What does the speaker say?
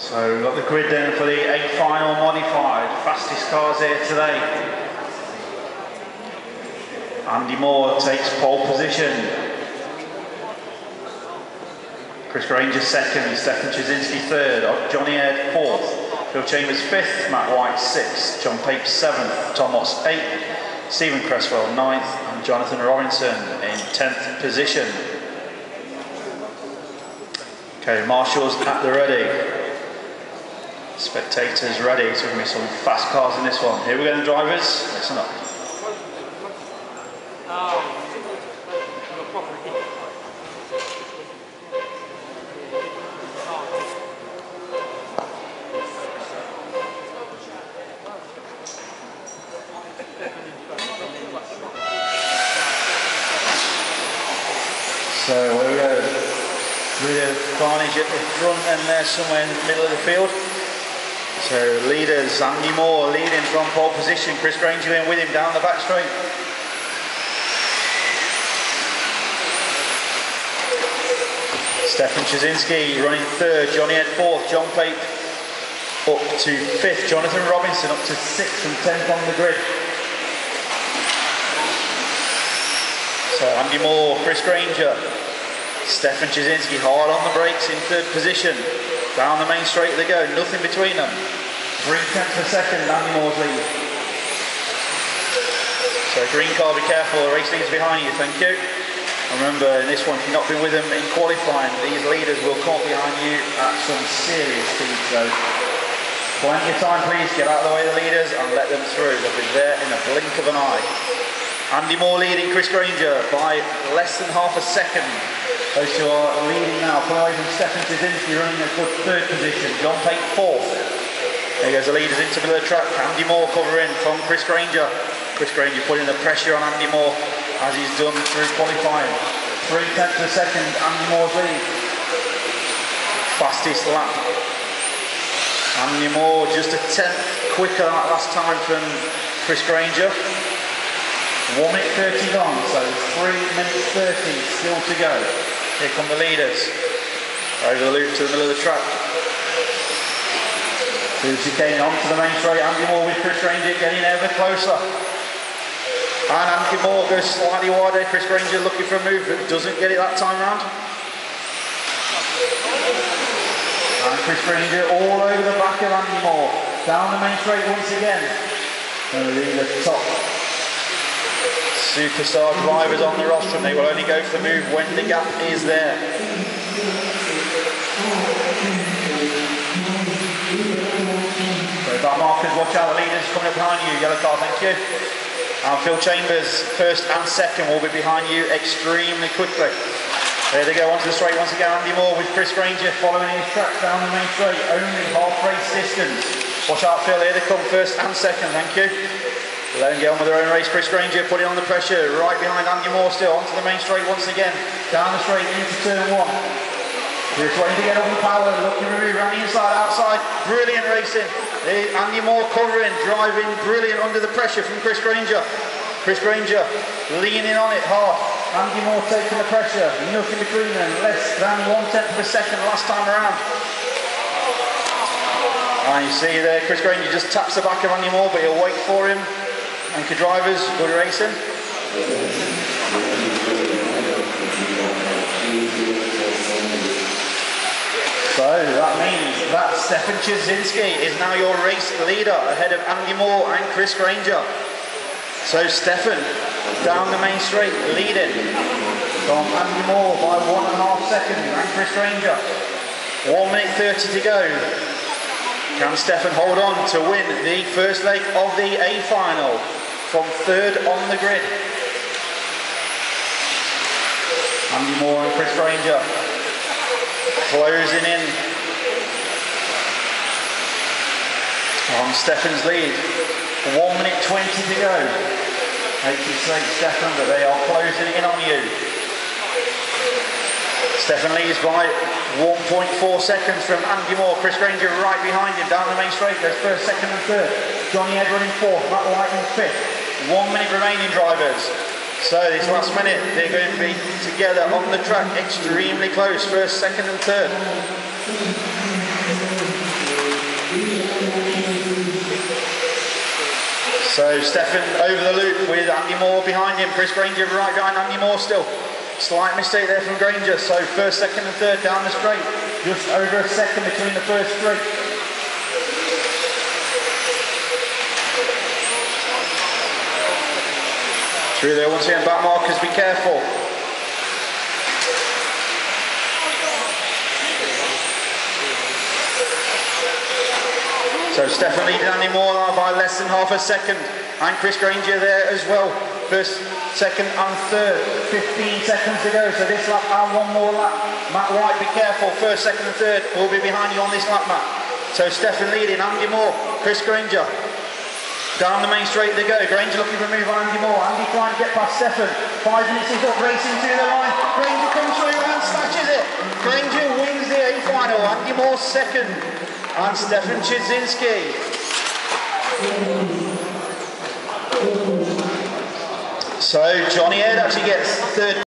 So we've got the grid then for the A final modified. Fastest cars here today. Andy Moore takes pole position. Chris Grainger second, Stefan Chodzynski third, Jonny fourth, Phil Chambers fifth, Matt White sixth, John Pape seventh, Tom Watts eighth, Stephen Creswell ninth, and Jonathan Robinson in 10th position. Okay, marshals at the ready. Spectators ready. It's going to be some fast cars in this one. Here we go, the drivers. Listen up. So here we go. Bit of carnage at the front and there somewhere in the middle of the field. So leaders, Andy Moore leading from pole position, Chris Grainger in with him down the back straight. Stefan Chodzynski running third, Jonny fourth, John Pape up to fifth, Jonathan Robinson up to sixth and 10th on the grid. So Andy Moore, Chris Grainger, Stefan Chodzynski hard on the brakes in third position. Down the main straight they go, nothing between them. 3/10 per second, Andy Moore's lead. So green car, be careful, the race leads behind you, thank you. And remember, in this one, if you've not been with them in qualifying, these leaders will come behind you at some serious speed. So plenty of time, please, get out of the way of the leaders and let them through. They'll be there in a blink of an eye. Andy Moore leading Chris Grainger by less than half a second. Those two are leading now. Pull away from Stefan Chodzynski running a good third position. John Pape fourth. There goes the leaders into the middle of the track. Andy Moore covering from Chris Grainger. Chris Grainger putting the pressure on Andy Moore as he's done through qualifying. 3/10 per second, Andy Moore's lead. Fastest lap. Andy Moore just a 10th quicker that last time from Chris Grainger. 1:30 gone, so 3:30 still to go. Here come the leaders. Over the loop to the middle of the track. Through chicane onto the main straight. Andy Moore with Chris Grainger getting ever closer. And Andy Moore goes slightly wider. Chris Grainger looking for a move, but doesn't get it that time round. And Chris Grainger all over the back of Andy Moore. Down the main straight once again. And the top superstar drivers on the rostrum, they will only go for the move when the gap is there. So bar markers, watch out, the leaders coming up behind you, yellow car, thank you. And Phil Chambers, first and second, will be behind you extremely quickly. There they go, onto the straight once again, Andy Moore with Chris Grainger following his tracks down the main straight, only half race distance. Watch out Phil, here they come, first and second, thank you. Let them get on with their own race. Chris Grainger putting on the pressure right behind Andy Moore still onto the main straight once again. Down the straight into turn one. Just waiting to get up the power, looking to move around the inside, outside. Brilliant racing. Andy Moore covering, driving brilliant under the pressure from Chris Grainger. Chris Grainger leaning on it hard. Andy Moore taking the pressure. Nothing between them. Less than 1/10 per second last time around. And you see there, Chris Grainger just taps the back of Andy Moore, but he'll wait for him. Thank you drivers, good racing. So that means that Stefan Chodzynski is now your race leader ahead of Andy Moore and Chris Grainger. So Stefan down the main straight leading from Andy Moore by 1.5 seconds and Chris Grainger. 1:30 to go. Can Stefan hold on to win the first leg of the A final from third on the grid? Andy Moore and Chris Grainger closing in on Stefan's lead. 1:20 to go. 86 Stefan, but they are closing in on you. Stefan leads by 1.4 seconds from Andy Moore. Chris Grainger right behind him down the main straight. Goes first, second and third. Jonny running fourth, Matt White in fifth. 1 minute remaining, drivers. So this last minute, they're going to be together on the track, extremely close, first, second and third. So Stefan over the loop with Andy Moore behind him. Chris Grainger right behind Andy Moore still. Slight mistake there from Grainger. So first, second and third down the straight. Just over a second between the first three. Through there once again, back markers, be careful. So Stefan leading Andy Moore by less than half a second. And Chris Grainger there as well. First, second and third. 15 seconds to go. So this lap and one more lap. Matt White, be careful. First, second and third will be behind you on this lap, Matt. So Stefan leading, Andy Moore, Chris Grainger. Down the main straight they go. Grainger looking for a move on Andy Moore. Andy trying to get past Stefan. 5 minutes is up, racing to the line. Grainger comes through and snatches it. Grainger wins the A final. Andy Moore second. And Stefan Chodzynski. So Jonny Ed actually gets third.